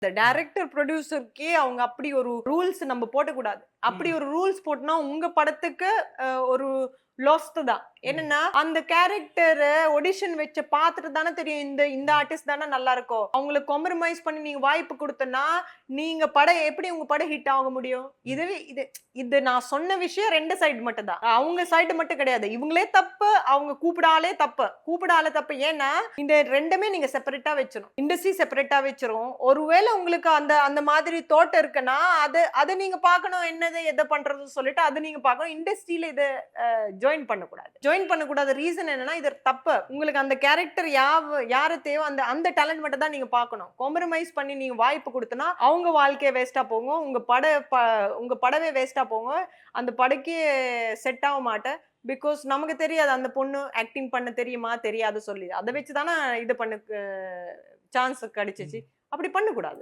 இந்த டைரக்டர் ப்ரொடியூசருக்கே அவங்க அப்படி ஒரு ரூல்ஸ் நம்ம போடக்கூடாது. அப்படி ஒரு ரூல்ஸ் போட்டுனா உங்க படத்துக்கு ஒரு லாஸ்ட் தான். என்னன்னா அந்த கேரக்டர் ஆடிஷன் வச்சு பார்த்துட்டு தானே தெரியும் இந்த இந்த ஆர்டிஸ்ட் தானே நல்லா இருக்கும். அவங்களுக்கு காம்ப்ரமைஸ் பண்ணி நீங்க வாய்ப்பு கொடுத்தனா நீங்க படம் எப்படி உங்க படம் ஹிட் ஆக முடியும்? இது நான் சொன்ன விஷயம் ரெண்டு சைடு மட்டும் தான். அவங்க சைடு மட்டும் கிடையாது. இவங்களே தப்பு, அவங்க கூப்பிடாலே தப்பு. கூப்பிடாலே தப்பு. ஏன்னா இந்த ரெண்டுமே நீங்க செப்பரேட்டா வச்சிரும். இண்டஸ்ட்ரி செப்பரேட்டா வச்சிரும். ஒருவேளை உங்களுக்கு அந்த அந்த மாதிரி தோட் இருக்குன்னா அது நீங்க பார்க்கணும் என்னது எதை பண்றதுன்னு சொல்லிட்டு அது நீங்க பார்க்கணும். இண்டஸ்ட்ரியில இதை ஜாயின் பண்ணக்கூடாத ரீசன் என்னன்னா இது தப்பு. உங்களுக்கு அந்த கேரக்டர் யாரு தேவை அந்த அந்த டேலண்ட் மட்டும் தான் நீங்க பார்க்கணும். காம்ப்ரமைஸ் பண்ணி நீங்க வாய்ப்பு கொடுத்தனா அவங்க வாழ்க்கைய வேஸ்டா போகும். உங்க படவே வேஸ்டா போகும். அந்த படக்கே செட் ஆக மாட்டேன். பிகாஸ் நமக்கு தெரியாது அந்த பொண்ணு ஆக்டிங் பண்ண தெரியுமா தெரியாது சொல்லி அதை வச்சுதானே இது பண்ண சான்ஸ் கிடைச்சிச்சு. அப்படி பண்ணக்கூடாது.